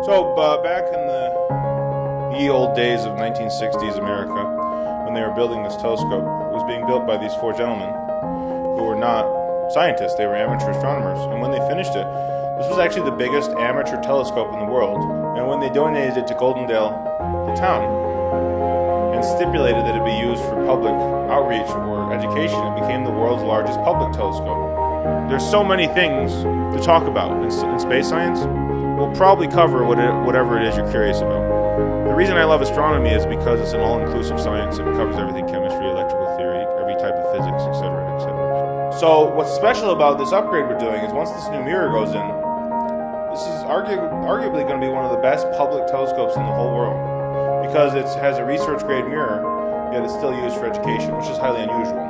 So back in the ye old days of 1960s America, when they were building this telescope, it was being built by these four gentlemen who were not scientists, they were amateur astronomers. And when they finished it, this was actually the biggest amateur telescope in the world. And when they donated it to Goldendale, the town, and stipulated that it be used for public outreach or education, it became the world's largest public telescope. There's so many things to talk about in space science. We'll probably cover whatever it is you're curious about. The reason I love astronomy is because it's an all-inclusive science. It covers everything: chemistry, electrical theory, every type of physics, etc., etc. So what's special about this upgrade we're doing is once this new mirror goes in, this is arguably going to be one of the best public telescopes in the whole world, because it has a research-grade mirror, yet it's still used for education, which is highly unusual.